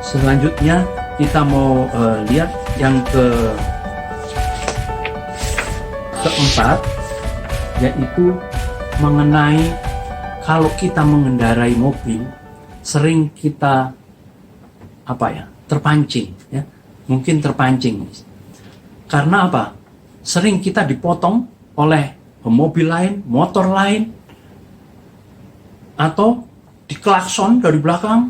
Selanjutnya kita mau lihat yang keempat, yaitu mengenai kalau kita mengendarai mobil sering kita terpancing, ya, mungkin terpancing. Karena apa? Sering kita dipotong oleh mobil lain, motor lain, atau diklakson dari belakang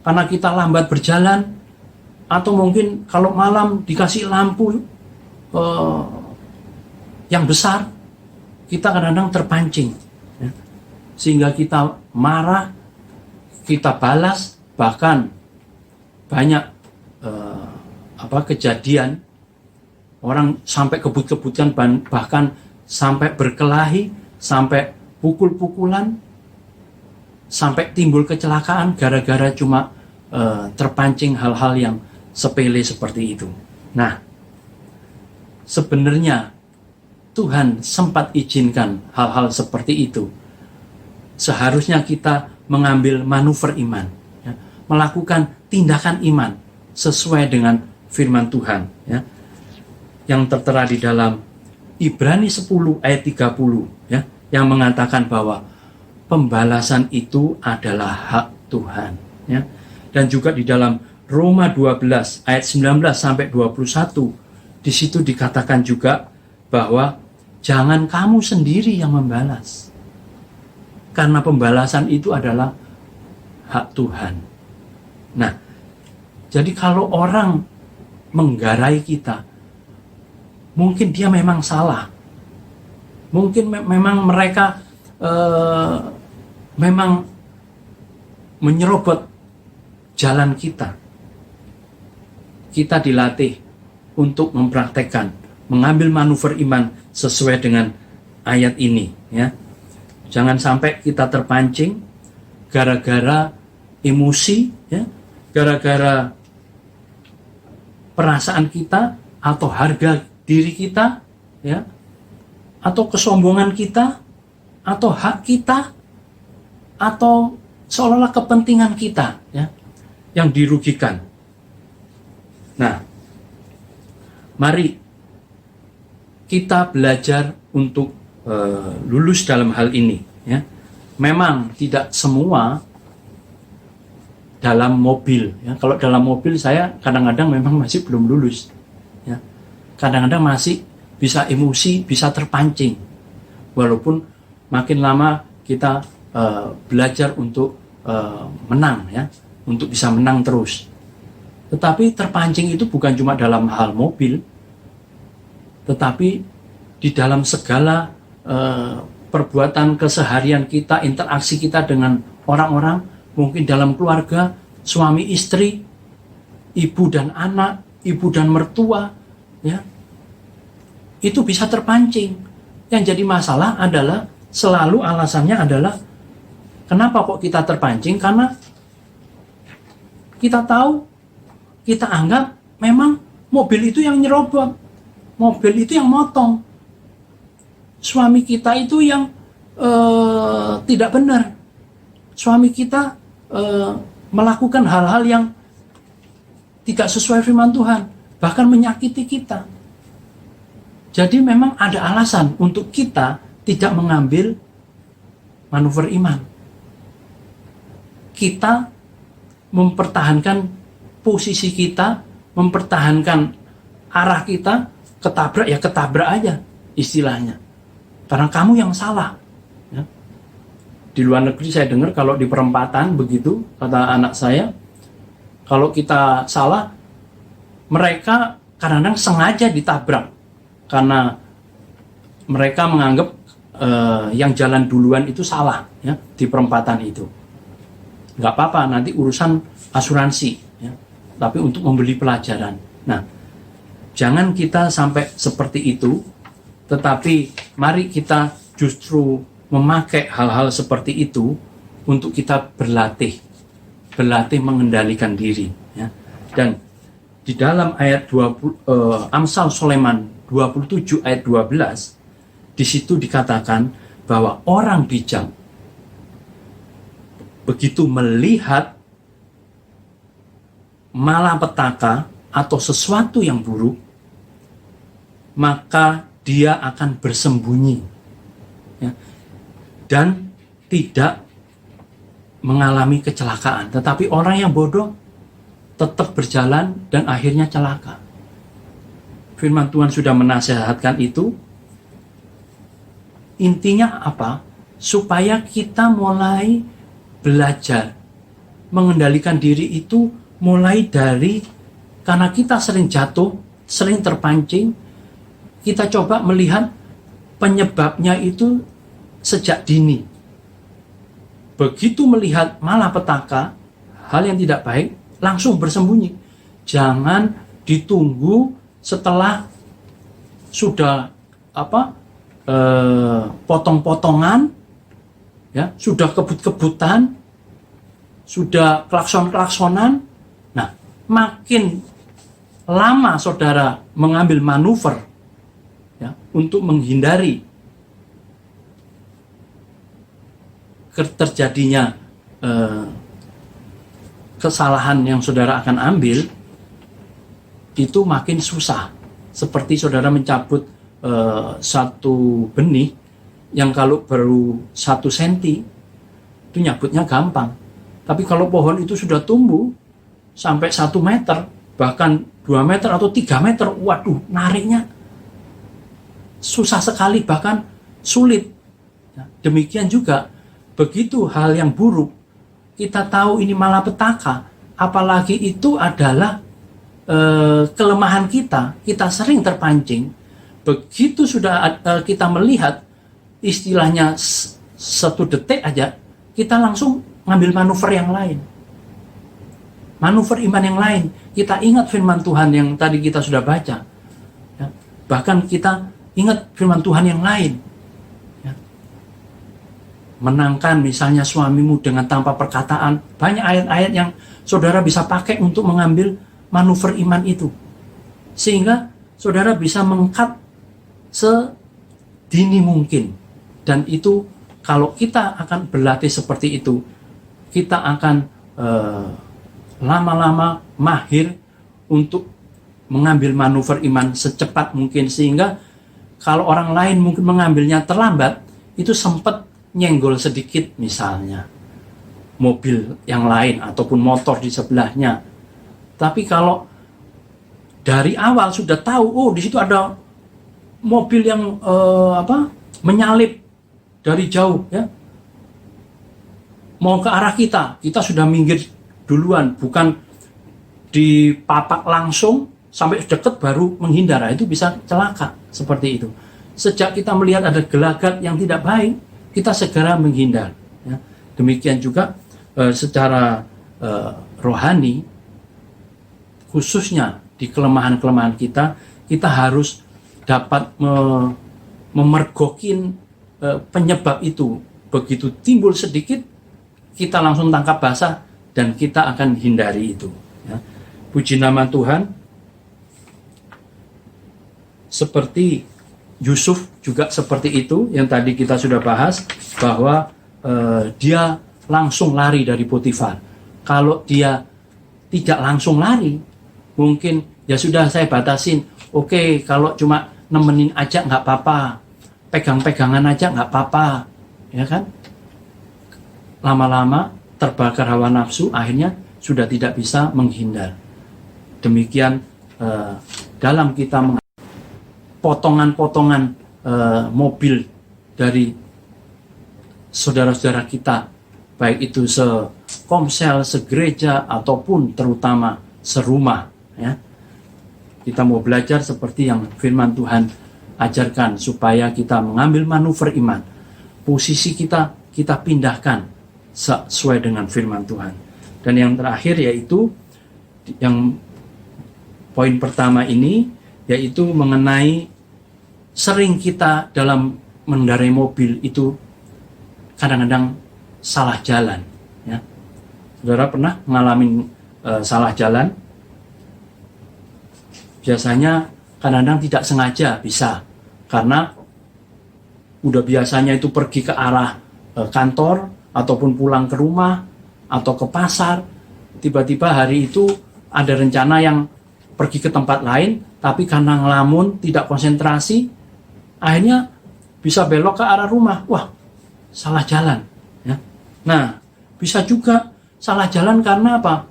karena kita lambat berjalan, atau mungkin kalau malam dikasih lampu yang besar, kita kadang-kadang terpancing, ya. Sehingga kita marah, kita balas, bahkan banyak kejadian orang sampai kebut-kebutan, bahkan sampai berkelahi, sampai pukul-pukulan, sampai timbul kecelakaan gara-gara cuma terpancing hal-hal yang sepele seperti itu. Nah, sebenarnya Tuhan sempat izinkan hal-hal seperti itu. Seharusnya kita mengambil manuver iman, ya, melakukan tindakan iman sesuai dengan firman Tuhan, ya, yang tertera di dalam Ibrani 10 ayat 30, ya, yang mengatakan bahwa pembalasan itu adalah hak Tuhan, ya. Dan juga di dalam Roma 12 ayat 19 sampai 21, di situ dikatakan juga bahwa jangan kamu sendiri yang membalas, karena pembalasan itu adalah hak Tuhan. Nah, jadi kalau orang menggarai kita, mungkin dia memang salah, mungkin memang mereka memang menyerobot jalan kita. Kita dilatih untuk mempraktekkan, mengambil manuver iman sesuai dengan ayat ini, ya. Jangan sampai kita terpancing gara-gara emosi, ya, gara-gara perasaan kita atau harga diri kita, ya, atau kesombongan kita, atau hak kita, atau seolah-olah kepentingan kita, ya, yang dirugikan. Nah, mari kita belajar untuk lulus dalam hal ini, ya. Memang tidak semua dalam mobil, ya. Kalau dalam mobil saya kadang-kadang memang masih belum lulus, ya. Kadang-kadang masih bisa emosi, bisa terpancing. Walaupun makin lama kita belajar untuk menang, ya, untuk bisa menang terus. Tetapi terpancing itu bukan cuma dalam hal mobil, tetapi di dalam segala perbuatan keseharian kita, interaksi kita dengan orang-orang, mungkin dalam keluarga, suami istri, ibu dan anak, ibu dan mertua, ya, itu bisa terpancing. Yang jadi masalah adalah selalu alasannya adalah kenapa kok kita terpancing? Karena kita tahu, kita anggap memang mobil itu yang nyerobot, mobil itu yang motong, suami kita itu yang tidak benar, suami kita melakukan hal-hal yang tidak sesuai firman Tuhan, bahkan menyakiti kita. Jadi memang ada alasan untuk kita tidak mengambil manuver iman. Kita mempertahankan posisi kita, mempertahankan arah kita, ketabrak ya ketabrak aja istilahnya. Karena kamu yang salah, ya. Di luar negeri saya dengar kalau di perempatan begitu, kata anak saya, kalau kita salah, mereka kadang-kadang sengaja ditabrak karena mereka menganggap yang jalan duluan itu salah, ya, di perempatan itu. Nggak apa-apa, nanti urusan asuransi, ya, tapi untuk membeli pelajaran. Nah, jangan kita sampai seperti itu, tetapi mari kita justru memakai hal-hal seperti itu untuk kita berlatih mengendalikan diri, ya. Dan di dalam ayat 20 Amsal Sulaiman 27 ayat 12, di situ dikatakan bahwa orang bijak begitu melihat malapetaka atau sesuatu yang buruk, maka dia akan bersembunyi, ya, dan tidak mengalami kecelakaan. Tetapi orang yang bodoh tetap berjalan dan akhirnya celaka. Firman Tuhan sudah menasihatkan itu. Intinya apa? Supaya kita mulai belajar mengendalikan diri itu mulai dari, karena kita sering jatuh, sering terpancing, kita coba melihat penyebabnya itu sejak dini. Begitu melihat malapetaka, hal yang tidak baik, langsung bersembunyi. Jangan ditunggu setelah sudah potong-potongan, ya, sudah kebut-kebutan, sudah klakson-klaksonan. Nah, makin lama saudara mengambil manuver, ya, untuk menghindari terjadinya kesalahan yang saudara akan ambil, itu makin susah. Seperti saudara mencabut satu benih yang kalau baru 1 senti itu nyabutnya gampang. Tapi kalau pohon itu sudah tumbuh sampai 1 meter, bahkan 2 meter atau 3 meter, waduh, nariknya susah sekali, bahkan sulit. Demikian juga, begitu hal yang buruk, kita tahu ini malapetaka, apalagi itu adalah kelemahan kita sering terpancing. Begitu sudah kita melihat, istilahnya 1 detik aja, kita langsung ngambil manuver yang lain, manuver iman yang lain. Kita ingat firman Tuhan yang tadi kita sudah baca, ya. Bahkan kita ingat firman Tuhan yang lain, ya. Menangkan misalnya suamimu dengan tanpa perkataan. Banyak ayat-ayat yang saudara bisa pakai untuk mengambil manuver iman itu, sehingga saudara bisa mengkat sedini mungkin. Dan itu, kalau kita akan berlatih seperti itu, kita akan lama-lama mahir untuk mengambil manuver iman secepat mungkin, sehingga kalau orang lain mungkin mengambilnya terlambat, itu sempat nyenggol sedikit, misalnya mobil yang lain ataupun motor di sebelahnya. Tapi kalau dari awal sudah tahu, oh di situ ada mobil yang menyalip dari jauh, ya, mau ke arah kita sudah minggir duluan, bukan dipapak langsung sampai dekat baru menghindar. Itu bisa celaka seperti itu. Sejak kita melihat ada gelagat yang tidak baik, kita segera menghindar, ya. Demikian juga secara rohani, khususnya di kelemahan-kelemahan kita harus dapat memergokin penyebab itu. Begitu timbul sedikit, kita langsung tangkap basah dan kita akan hindari itu, ya. Puji nama Tuhan. Seperti Yusuf juga seperti itu, yang tadi kita sudah bahas, bahwa dia langsung lari dari Potifar. Kalau dia tidak langsung lari, mungkin ya sudah, saya batasin. Oke, kalau cuma nemenin aja nggak apa-apa, pegang-pegangan aja nggak apa-apa, ya kan? Lama-lama terbakar hawa nafsu, akhirnya sudah tidak bisa menghindar. Demikian dalam kita potongan-potongan mobil dari saudara-saudara kita, baik itu sekomsel, segereja, ataupun terutama serumah, ya. Kita mau belajar seperti yang firman Tuhan ajarkan, supaya kita mengambil manuver iman. Posisi kita pindahkan sesuai dengan firman Tuhan. Dan yang terakhir, yaitu yang poin pertama ini, yaitu mengenai sering kita dalam mengendarai mobil itu kadang-kadang salah jalan, ya. Saudara pernah mengalami salah jalan? Biasanya kadang-kadang tidak sengaja, bisa karena udah biasanya itu pergi ke arah kantor ataupun pulang ke rumah atau ke pasar, tiba-tiba hari itu ada rencana yang pergi ke tempat lain, tapi karena ngelamun, tidak konsentrasi, akhirnya bisa belok ke arah rumah. Wah, salah jalan. Ya. Nah, bisa juga salah jalan karena apa?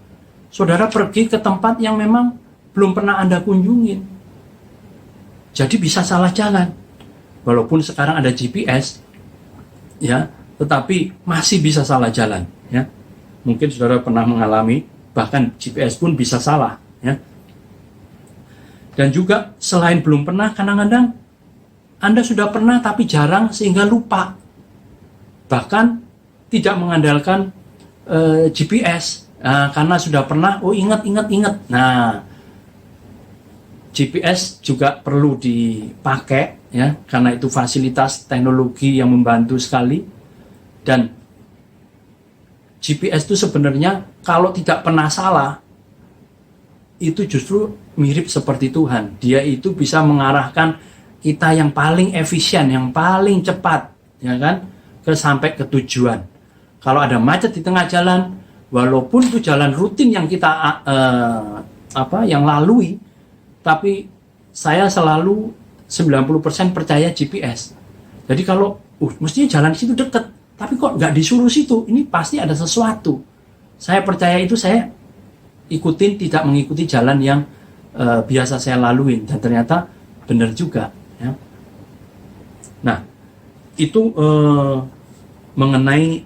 Saudara pergi ke tempat yang memang belum pernah Anda kunjungin. Jadi bisa salah jalan. Walaupun sekarang ada GPS, ya, tetapi masih bisa salah jalan. Ya. Mungkin saudara pernah mengalami, bahkan GPS pun bisa salah. Ya. Dan juga selain belum pernah, kadang-kadang Anda sudah pernah tapi jarang sehingga lupa. Bahkan tidak mengandalkan GPS karena sudah pernah, oh ingat. Nah, GPS juga perlu dipakai ya, karena itu fasilitas teknologi yang membantu sekali. Dan GPS itu sebenarnya kalau tidak pernah salah, itu justru mirip seperti Tuhan. Dia itu bisa mengarahkan kita yang paling efisien, yang paling cepat, ya kan, sampai ke tujuan. Kalau ada macet di tengah jalan, walaupun itu jalan rutin yang kita yang lalui, tapi saya selalu 90% percaya GPS. Jadi kalau mestinya jalan situ dekat, tapi kok nggak disuruh situ, ini pasti ada sesuatu. Saya percaya itu, saya ikutin, tidak mengikuti jalan yang biasa saya laluin, dan ternyata benar juga. Ya. Nah, itu mengenai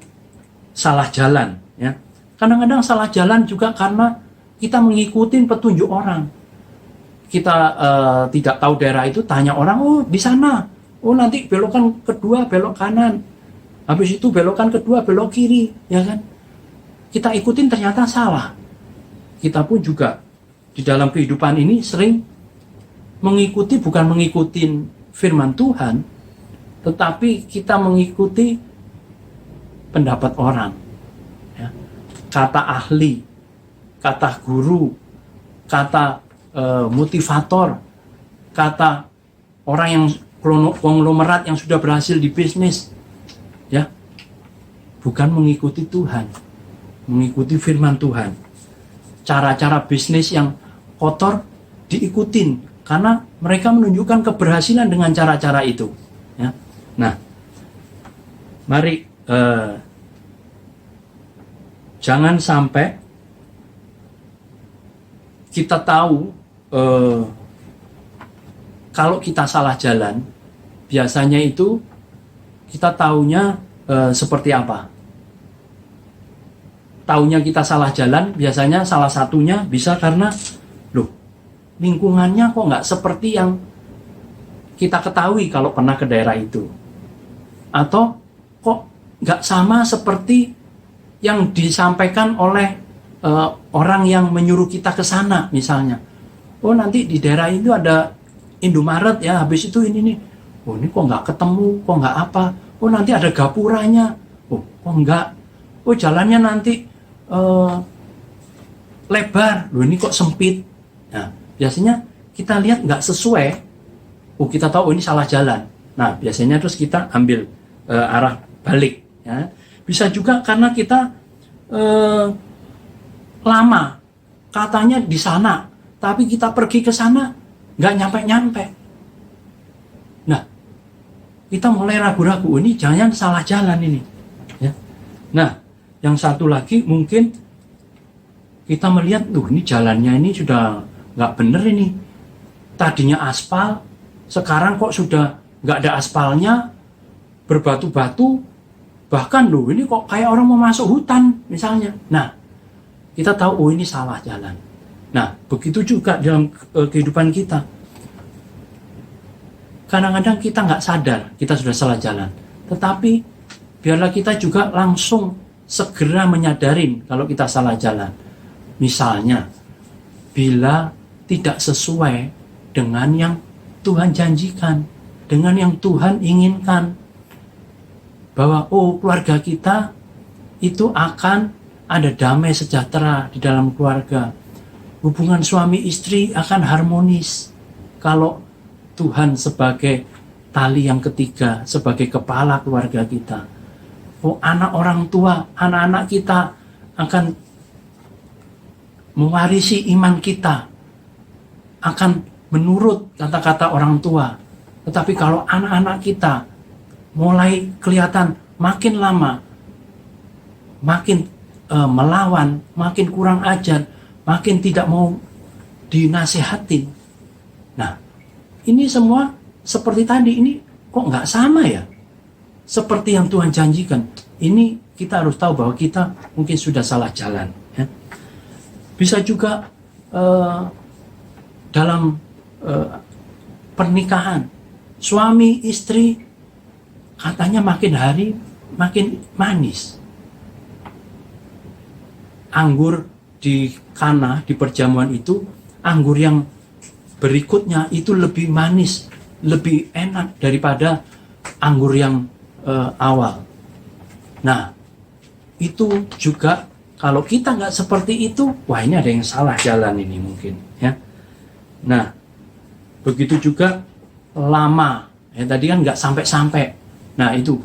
salah jalan. Ya. Kadang-kadang salah jalan juga karena kita mengikuti petunjuk orang. Kita tidak tahu daerah itu, tanya orang, oh di sana, oh nanti belokan kedua belok kanan, habis itu belokan kedua belok kiri, ya kan? Kita ikutin ternyata salah. Kita pun juga di dalam kehidupan ini sering mengikuti, bukan mengikuti firman Tuhan, tetapi kita mengikuti pendapat orang, ya. Kata ahli, kata guru, kata motivator, kata orang yang konglomerat yang sudah berhasil di bisnis, ya, bukan mengikuti Tuhan, mengikuti firman Tuhan. Cara-cara bisnis yang kotor diikutin karena mereka menunjukkan keberhasilan dengan cara-cara itu. Ya. Nah, mari jangan sampai kita tahu kalau kita salah jalan, biasanya itu kita taunya seperti apa? Taunya kita salah jalan, biasanya salah satunya bisa karena lingkungannya kok nggak seperti yang kita ketahui kalau pernah ke daerah itu, atau kok nggak sama seperti yang disampaikan oleh orang yang menyuruh kita ke sana. Misalnya, oh nanti di daerah itu ada Indomaret ya, habis itu ini nih, oh ini kok nggak ketemu, kok nggak apa, oh nanti ada gapuranya, oh kok nggak, oh jalannya nanti lebar, loh ini kok sempit. Nah, biasanya kita lihat nggak sesuai, oh kita tahu ini salah jalan. Nah, biasanya terus kita ambil arah balik. Ya. Bisa juga karena kita lama, katanya di sana, tapi kita pergi ke sana nggak nyampe-nyampe. Nah, kita mulai ragu-ragu, ini jangan salah jalan ini. Ya. Nah, yang satu lagi mungkin kita melihat, ini jalannya ini sudah nggak bener ini. Tadinya aspal, sekarang kok sudah nggak ada aspalnya, berbatu-batu, bahkan ini kok kayak orang mau masuk hutan misalnya. Nah, kita tahu, ini salah jalan. Nah, begitu juga dalam kehidupan kita. Kadang-kadang kita nggak sadar kita sudah salah jalan, tetapi biarlah kita juga langsung segera menyadarin kalau kita salah jalan. Misalnya, bila tidak sesuai dengan yang Tuhan janjikan, dengan yang Tuhan inginkan, bahwa keluarga kita itu akan ada damai sejahtera di dalam keluarga, hubungan suami istri akan harmonis kalau Tuhan sebagai tali yang ketiga, sebagai kepala keluarga kita. Anak orang tua, anak-anak kita akan mewarisi iman kita akan menurut kata-kata orang tua. Tetapi kalau anak-anak kita mulai kelihatan makin lama makin melawan, makin kurang ajar, makin tidak mau dinasihatin. Nah, ini semua seperti tadi, ini kok nggak sama ya? Seperti yang Tuhan janjikan. Ini kita harus tahu bahwa kita mungkin sudah salah jalan. Ya. Bisa juga dalam pernikahan, suami istri katanya makin hari makin manis. Anggur di Kana, di perjamuan itu, anggur yang berikutnya itu lebih manis, lebih enak daripada anggur yang awal. Nah, itu juga kalau kita nggak seperti itu, wah ini ada yang salah jalan ini mungkin. Ya. Nah, begitu juga lama. Ya, tadi kan nggak sampai-sampai. Nah, itu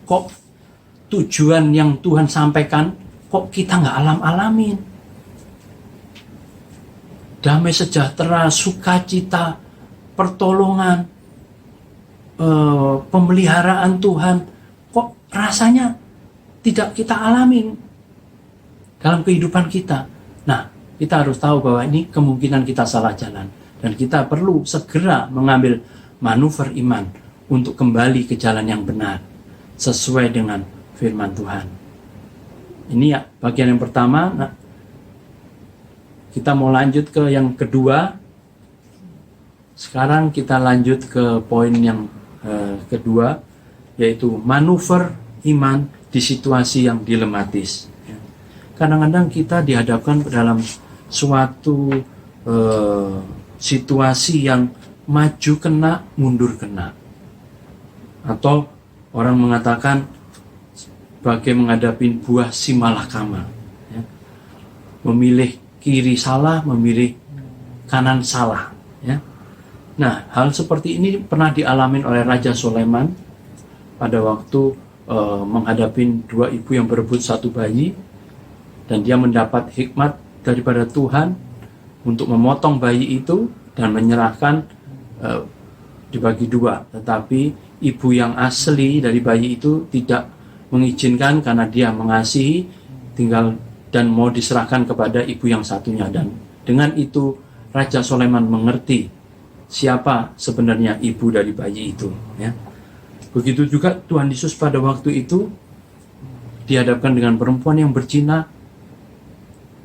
kok tujuan yang Tuhan sampaikan, kok kita nggak alam-alamin. Damai sejahtera, sukacita, pertolongan, pemeliharaan Tuhan, kok rasanya tidak kita alamin dalam kehidupan kita. Nah, kita harus tahu bahwa ini kemungkinan kita salah jalan. Dan kita perlu segera mengambil manuver iman untuk kembali ke jalan yang benar, sesuai dengan firman Tuhan. Ini ya bagian yang pertama. Nah, kita mau lanjut ke yang kedua. Sekarang kita lanjut ke poin yang kedua, yaitu manuver iman di situasi yang dilematis. Kadang-kadang kita dihadapkan dalam suatu situasi yang maju kena, mundur kena. Atau orang mengatakan bagai menghadapi buah si malakama, ya. Memilih kiri salah, memilih kanan salah, ya. Nah, hal seperti ini pernah dialami oleh Raja Sulaiman pada waktu menghadapi dua ibu yang berebut satu bayi, dan dia mendapat hikmat daripada Tuhan untuk memotong bayi itu dan menyerahkan dibagi dua. Tetapi ibu yang asli dari bayi itu tidak mengizinkan karena dia mengasihi, tinggal dan mau diserahkan kepada ibu yang satunya. Dan dengan itu Raja Sulaiman mengerti siapa sebenarnya ibu dari bayi itu, ya. Begitu juga Tuhan Yesus pada waktu itu dihadapkan dengan perempuan yang berzina,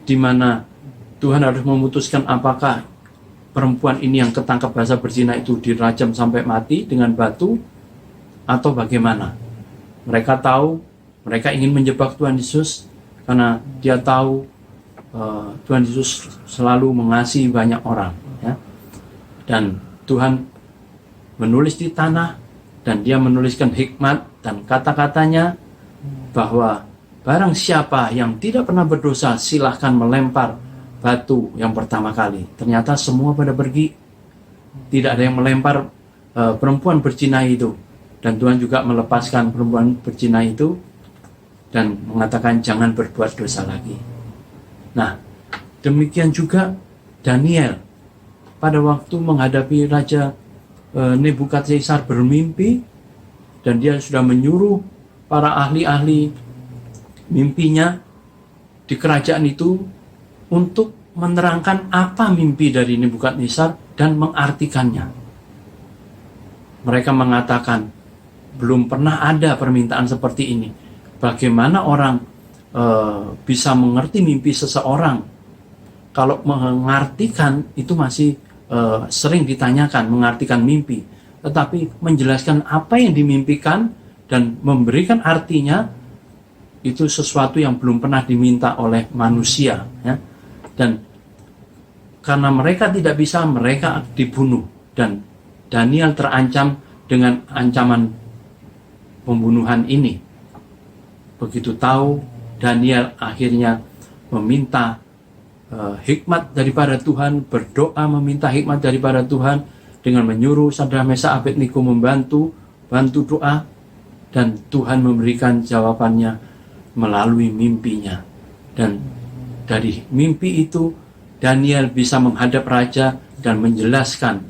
di mana Tuhan harus memutuskan apakah perempuan ini yang ketangkap basah berzina itu dirajam sampai mati dengan batu atau bagaimana. Mereka tahu, mereka ingin menjebak Tuhan Yesus karena dia tahu Tuhan Yesus selalu mengasihi banyak orang, ya. Dan Tuhan menulis di tanah, dan dia menuliskan hikmat dan kata-katanya bahwa barang siapa yang tidak pernah berdosa silahkan melempar batu yang pertama kali. Ternyata semua pada pergi, tidak ada yang melempar perempuan berzina itu. Dan Tuhan juga melepaskan perempuan berzina itu dan mengatakan jangan berbuat dosa lagi. Nah, demikian juga Daniel pada waktu menghadapi Raja Nebukadnezar bermimpi, dan dia sudah menyuruh para ahli-ahli mimpinya di kerajaan itu untuk menerangkan apa mimpi dari Nebukadnezar dan mengartikannya. Mereka mengatakan belum pernah ada permintaan seperti ini. Bagaimana orang bisa mengerti mimpi seseorang? Kalau mengartikan itu masih sering ditanyakan, mengartikan mimpi. Tetapi menjelaskan apa yang dimimpikan dan memberikan artinya, itu sesuatu yang belum pernah diminta oleh manusia, ya. Dan karena mereka tidak bisa, mereka dibunuh. Dan Daniel terancam dengan ancaman pembunuhan ini. Begitu tahu, Daniel akhirnya meminta hikmat daripada Tuhan, berdoa meminta hikmat daripada Tuhan dengan menyuruh Sadrak Mesak Abednego bantu doa, dan Tuhan memberikan jawabannya melalui mimpinya. Dan dari mimpi itu Daniel bisa menghadap raja dan menjelaskan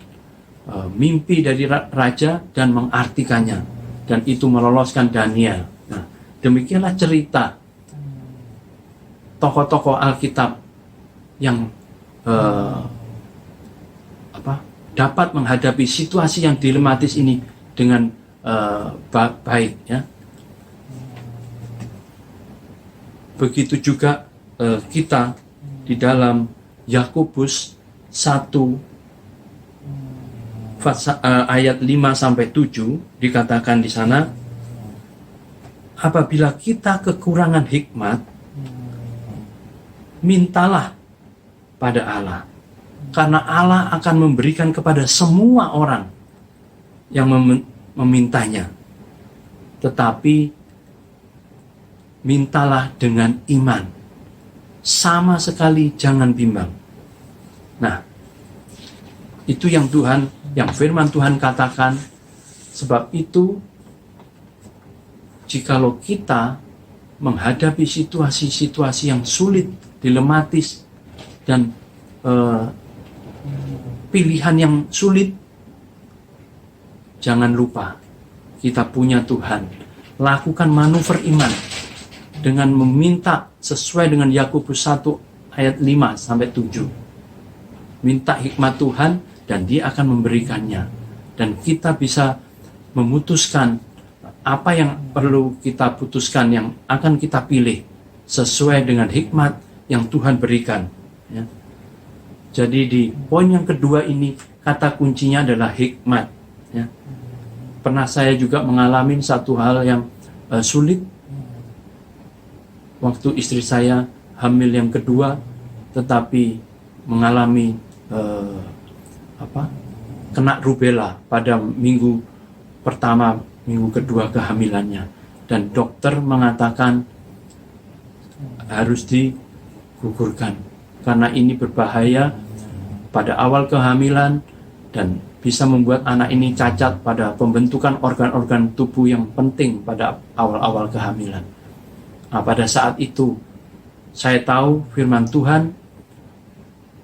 mimpi dari raja dan mengartikannya, dan itu meloloskan Daniel. Nah, demikianlah cerita tokoh-tokoh Alkitab yang dapat menghadapi situasi yang dilematis ini dengan baik, ya. Begitu juga kita di dalam Yakobus 1 ayat 5 sampai 7 dikatakan di sana, apabila kita kekurangan hikmat, mintalah pada Allah, karena Allah akan memberikan kepada semua orang yang memintanya. Tetapi mintalah dengan iman, sama sekali jangan bimbang. Nah, itu yang firman Tuhan katakan. Sebab itu, jikalau kita menghadapi situasi-situasi yang sulit, dilematis, dan pilihan yang sulit, jangan lupa kita punya Tuhan. Lakukan manuver iman dengan meminta sesuai dengan Yakobus 1 ayat 5 sampai 7. Minta hikmat Tuhan dan Dia akan memberikannya. Dan kita bisa memutuskan apa yang perlu kita putuskan, yang akan kita pilih sesuai dengan hikmat yang Tuhan berikan, ya. Jadi di poin yang kedua ini, kata kuncinya adalah hikmat, ya. Pernah saya juga mengalami satu hal yang sulit waktu istri saya hamil yang kedua, tetapi mengalami kena rubella pada minggu pertama, minggu kedua kehamilannya, dan dokter mengatakan harus digugurkan karena ini berbahaya pada awal kehamilan dan bisa membuat anak ini cacat pada pembentukan organ-organ tubuh yang penting pada awal-awal kehamilan. Nah, pada saat itu saya tahu firman Tuhan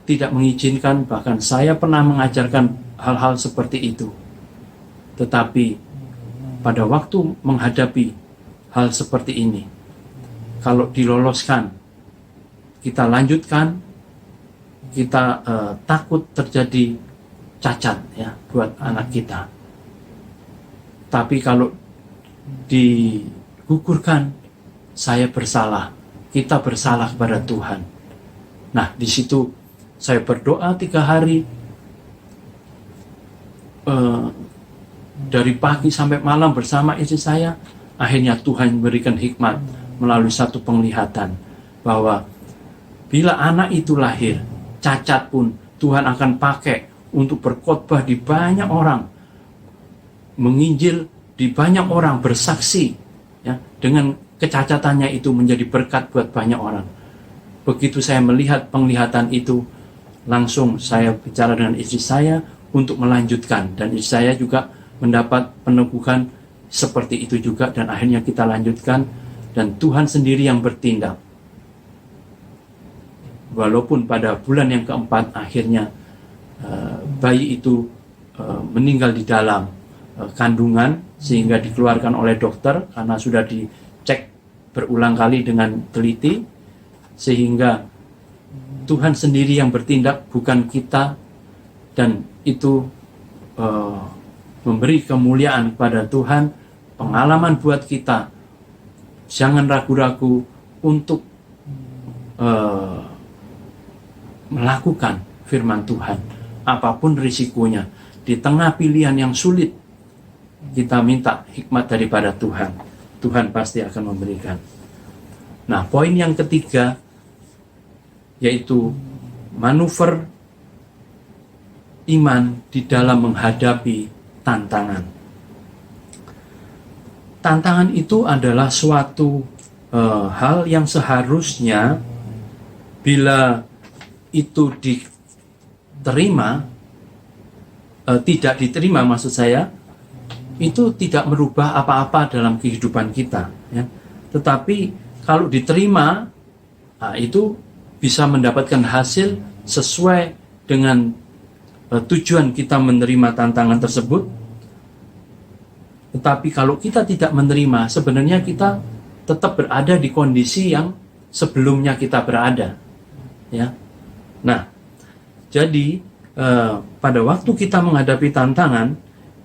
tidak mengizinkan, bahkan saya pernah mengajarkan hal-hal seperti itu. Tetapi pada waktu menghadapi hal seperti ini, kalau diloloskan, kita lanjutkan, kita takut terjadi cacat, ya, buat anak kita. Tapi kalau digugurkan, saya bersalah, kita bersalah kepada Tuhan. Nah, di situ saya berdoa 3 hari, dari pagi sampai malam bersama istri saya. Akhirnya Tuhan memberikan hikmat melalui satu penglihatan bahwa bila anak itu lahir cacat pun, Tuhan akan pakai untuk berkhotbah di banyak orang, menginjil di banyak orang, bersaksi, ya, dengan kecacatannya itu menjadi berkat buat banyak orang. Begitu saya melihat penglihatan itu, langsung saya bicara dengan istri saya untuk melanjutkan, dan istri saya juga mendapat peneguhan seperti itu juga, dan akhirnya kita lanjutkan, dan Tuhan sendiri yang bertindak. Walaupun pada bulan yang keempat akhirnya bayi itu meninggal di dalam kandungan, sehingga dikeluarkan oleh dokter karena sudah dicek berulang kali dengan teliti, sehingga Tuhan sendiri yang bertindak, bukan kita, dan itu memberi kemuliaan kepada Tuhan, pengalaman buat kita. Jangan ragu-ragu untuk melakukan firman Tuhan, apapun risikonya. Di tengah pilihan yang sulit, kita minta hikmat daripada Tuhan. Tuhan pasti akan memberikan. Nah, poin yang ketiga yaitu manuver iman di dalam menghadapi tantangan. Tantangan itu adalah suatu hal yang seharusnya bila itu diterima, tidak diterima maksud saya, itu tidak merubah apa-apa dalam kehidupan kita, ya. Tetapi kalau diterima, itu bisa mendapatkan hasil sesuai dengan tujuan kita menerima tantangan tersebut. Tetapi kalau kita tidak menerima, sebenarnya kita tetap berada di kondisi yang sebelumnya kita berada, ya. Nah, jadi pada waktu kita menghadapi tantangan,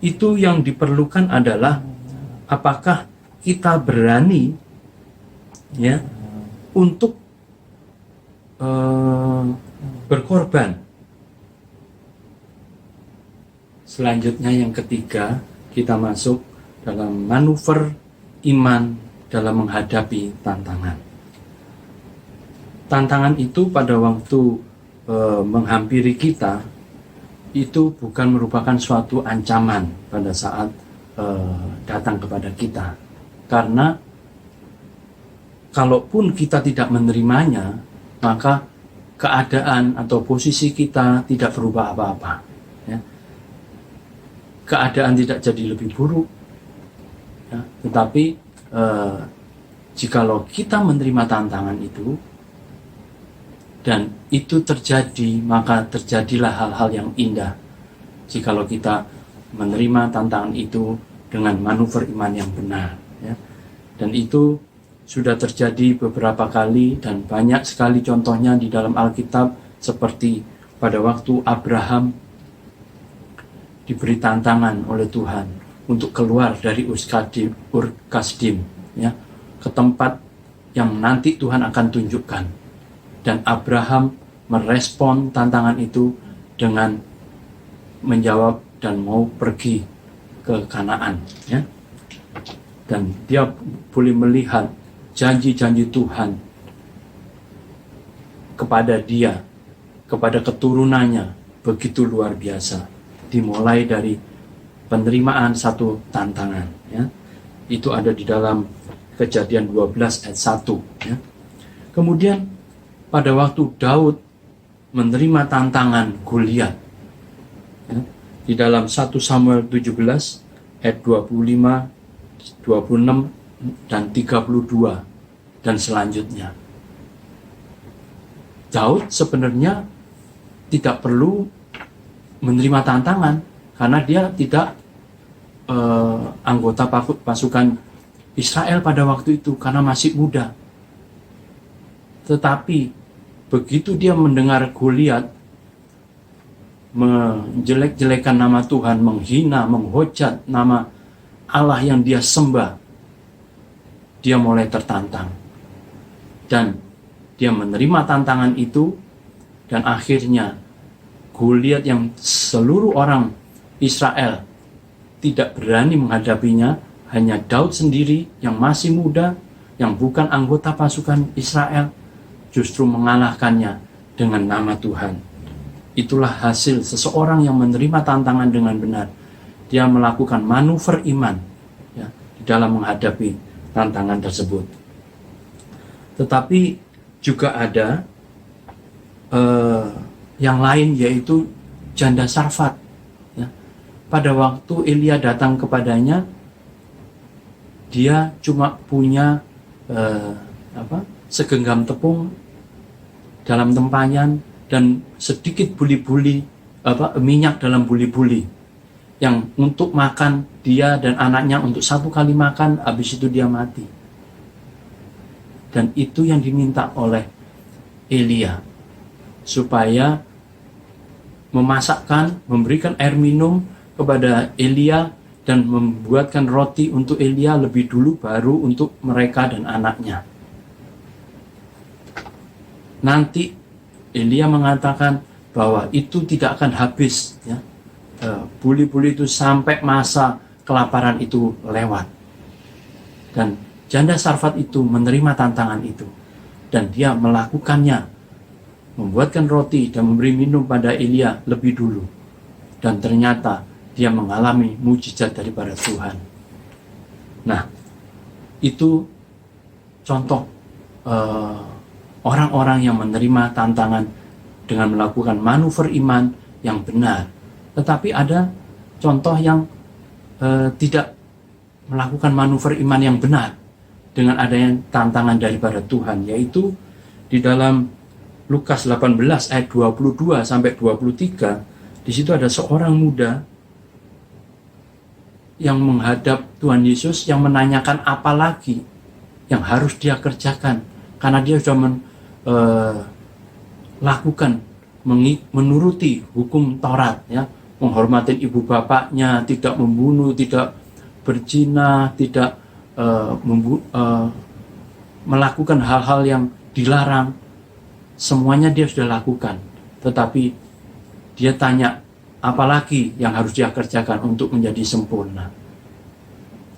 itu yang diperlukan adalah apakah kita berani, ya, untuk berkorban. Selanjutnya yang ketiga, kita masuk dalam manuver iman dalam menghadapi tantangan. Tantangan itu pada waktu menghampiri kita, itu bukan merupakan suatu ancaman pada saat datang kepada kita. Karena kalaupun kita tidak menerimanya, maka keadaan atau posisi kita tidak berubah apa-apa, ya. Keadaan tidak jadi lebih buruk, ya. Tetapi jikalau kita menerima tantangan itu dan itu terjadi, maka terjadilah hal-hal yang indah jikalau kita menerima tantangan itu dengan manuver iman yang benar, ya. Dan itu sudah terjadi beberapa kali dan banyak sekali contohnya di dalam Alkitab, seperti pada waktu Abraham diberi tantangan oleh Tuhan untuk keluar dari Ur Kasdim, ya, ke tempat yang nanti Tuhan akan tunjukkan. Dan Abraham merespon tantangan itu dengan menjawab dan mau pergi ke Kanaan, ya. Dan dia boleh melihat janji-janji Tuhan kepada dia, kepada keturunannya, begitu luar biasa. Dimulai dari penerimaan satu tantangan, ya. Itu ada di dalam Kejadian 12 ayat 1, ya. Kemudian pada waktu Daud menerima tantangan Goliat, ya, di dalam 1 Samuel 17 ayat 25, 26 dan 32 dan selanjutnya. Daud sebenarnya tidak perlu menerima tantangan karena dia tidak anggota pasukan Israel pada waktu itu karena masih muda. Tetapi begitu dia mendengar Goliat menjelek-jelekan nama Tuhan, menghina, menghujat nama Allah yang dia sembah, dia mulai tertantang. Dan dia menerima tantangan itu, dan akhirnya Goliat yang seluruh orang Israel tidak berani menghadapinya, hanya Daud sendiri yang masih muda, yang bukan anggota pasukan Israel, justru mengalahkannya dengan nama Tuhan. Itulah hasil seseorang yang menerima tantangan dengan benar. Dia melakukan manuver iman, ya, di dalam menghadapi tantangan tersebut. Tetapi juga ada yang lain, yaitu janda Sarfat, ya. Pada waktu Elia datang kepadanya, dia cuma punya segenggam tepung dalam tempayan dan sedikit buli-buli minyak dalam buli-buli yang untuk makan dia dan anaknya untuk satu kali makan, habis itu dia mati. Dan itu yang diminta oleh Elia, supaya memasakkan, memberikan air minum kepada Elia dan membuatkan roti untuk Elia lebih dulu, baru untuk mereka dan anaknya. Nanti Elia mengatakan bahwa itu tidak akan habis, ya, buli-buli itu sampai masa kelaparan itu lewat. Dan janda Sarfat itu menerima tantangan itu, dan dia melakukannya, membuatkan roti dan memberi minum pada Elia lebih dulu. Dan ternyata dia mengalami mujizat daripada Tuhan. Nah, itu contoh orang-orang yang menerima tantangan dengan melakukan manuver iman yang benar. Tetapi ada contoh yang tidak melakukan manuver iman yang benar dengan adanya tantangan daripada Tuhan, yaitu di dalam Lukas 18 ayat 22 sampai 23, di situ ada seorang muda yang menghadap Tuhan Yesus, yang menanyakan apa lagi yang harus dia kerjakan, karena dia sudah menuruti hukum Taurat, ya, menghormati ibu bapaknya, tidak membunuh, tidak berzina, tidak melakukan hal-hal yang dilarang. Semuanya dia sudah lakukan, tetapi dia tanya, apalagi yang harus dia kerjakan untuk menjadi sempurna?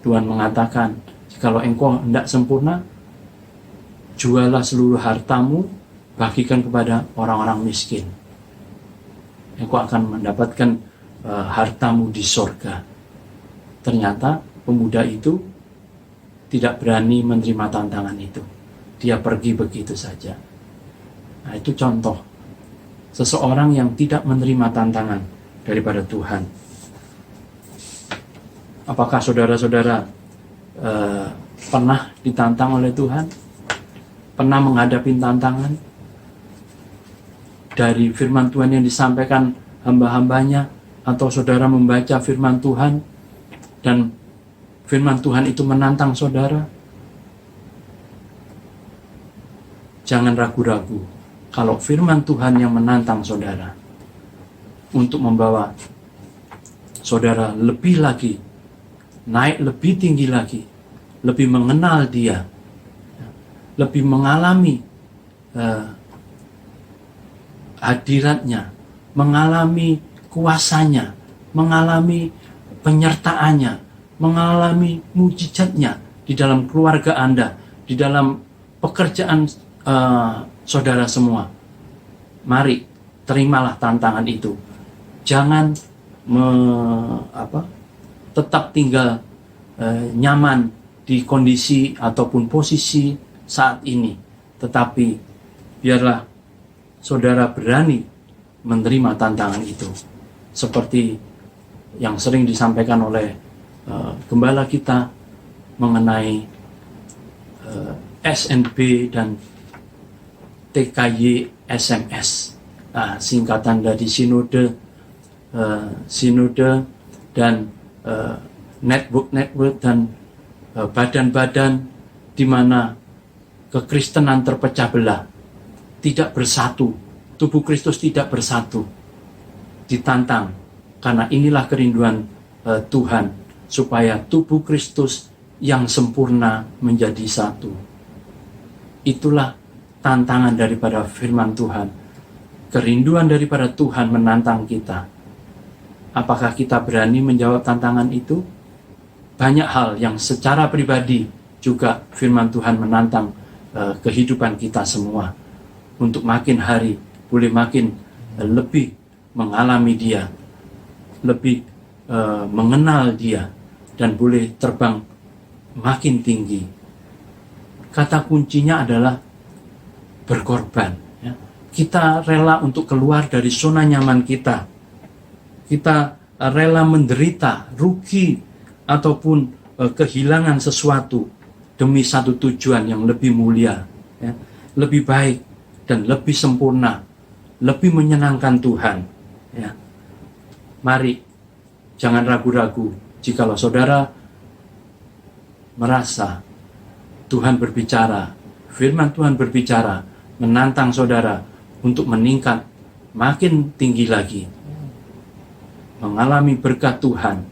Tuhan mengatakan, kalau engkau hendak sempurna, jualah seluruh hartamu, bagikan kepada orang-orang miskin. Engkau akan mendapatkan hartamu di sorga. Ternyata pemuda itu tidak berani menerima tantangan itu. Dia pergi begitu saja. Nah, itu contoh seseorang yang tidak menerima tantangan daripada Tuhan. Apakah saudara-saudara pernah ditantang oleh Tuhan? Pernah menghadapi tantangan dari firman Tuhan yang disampaikan hamba-hambanya, atau saudara membaca firman Tuhan dan firman Tuhan itu menantang saudara? Jangan ragu-ragu kalau firman Tuhan yang menantang saudara untuk membawa saudara lebih lagi, naik lebih tinggi lagi, lebih mengenal Dia, lebih mengalami hadiratnya, mengalami kuasanya, mengalami penyertaannya, mengalami mujizatnya di dalam keluarga Anda, di dalam pekerjaan saudara semua. Mari terimalah tantangan itu. Jangan tetap tinggal nyaman di kondisi ataupun posisi saat ini, tetapi biarlah saudara berani menerima tantangan itu, seperti yang sering disampaikan oleh gembala kita mengenai SNB dan TKY SMS, singkatan dari sinode dan network dan badan-badan di mana kekristenan terpecah belah, tidak bersatu, tubuh Kristus tidak bersatu, ditantang, karena inilah kerinduan Tuhan, supaya tubuh Kristus yang sempurna menjadi satu. Itulah tantangan daripada firman Tuhan, kerinduan daripada Tuhan menantang kita. Apakah kita berani menjawab tantangan itu? Banyak hal yang secara pribadi juga firman Tuhan menantang kehidupan kita semua, untuk makin hari boleh makin lebih mengalami Dia, lebih mengenal Dia, dan boleh terbang makin tinggi. Kata kuncinya adalah berkorban, ya. Kita rela untuk keluar dari zona nyaman kita. Kita rela menderita, rugi, ataupun kehilangan sesuatu demi satu tujuan yang lebih mulia, ya, lebih baik dan lebih sempurna, lebih menyenangkan Tuhan, ya. Mari jangan ragu-ragu. Jikalau saudara merasa Tuhan berbicara, firman Tuhan berbicara, menantang saudara untuk meningkat makin tinggi lagi, mengalami berkat Tuhan,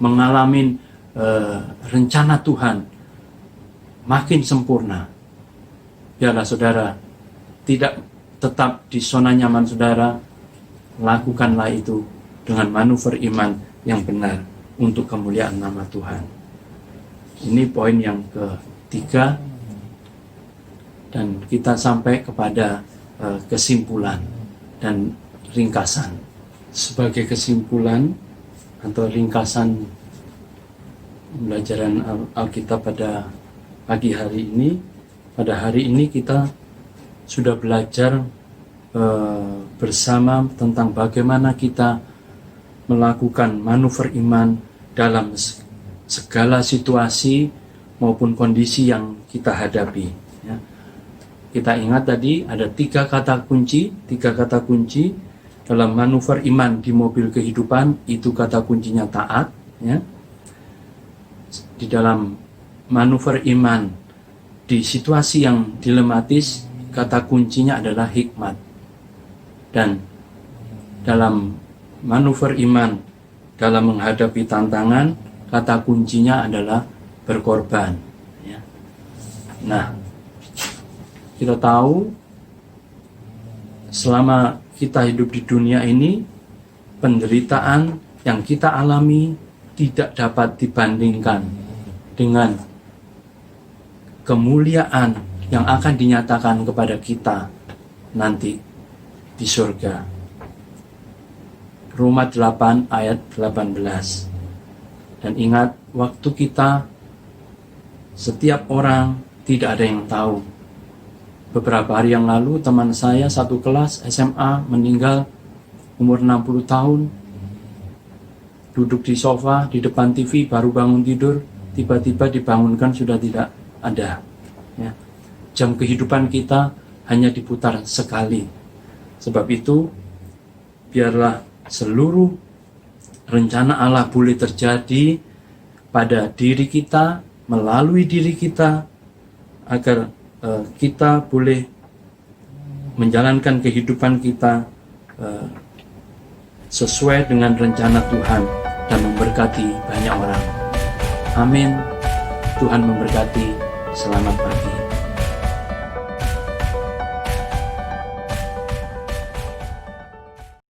mengalami rencana Tuhan makin sempurna. Biarlah saudara tidak tetap di zona nyaman saudara, lakukanlah itu dengan manuver iman yang benar untuk kemuliaan nama Tuhan. Ini poin yang ketiga, dan kita sampai kepada kesimpulan dan ringkasan. Sebagai kesimpulan atau ringkasan pembelajaran Alkitab pada pagi hari ini, pada hari ini kita sudah belajar bersama tentang bagaimana kita melakukan manuver iman dalam segala situasi maupun kondisi yang kita hadapi, ya. kita ingat tadi ada tiga kata kunci dalam manuver iman di mobil kehidupan. Itu kata kuncinya taat, ya. Di dalam manuver iman di situasi yang dilematis, kata kuncinya adalah hikmat. Dan dalam manuver iman dalam menghadapi tantangan, kata kuncinya adalah berkorban, ya. Nah, kita tahu selama kita hidup di dunia ini, penderitaan yang kita alami tidak dapat dibandingkan dengan kemuliaan yang akan dinyatakan kepada kita nanti di surga. Roma 8 ayat 18. Dan ingat, waktu kita, setiap orang tidak ada yang tahu. Beberapa hari yang lalu teman saya satu kelas SMA meninggal umur 60 tahun. Duduk di sofa di depan TV, baru bangun tidur, tiba-tiba dibangunkan sudah tidak ada, ya. Jam kehidupan kita hanya diputar sekali. Sebab itu, biarlah seluruh rencana Allah boleh terjadi pada diri kita, melalui diri kita, agar kita boleh menjalankan kehidupan kita sesuai dengan rencana Tuhan dan memberkati banyak orang. Amin. Tuhan memberkati. Selamat pagi.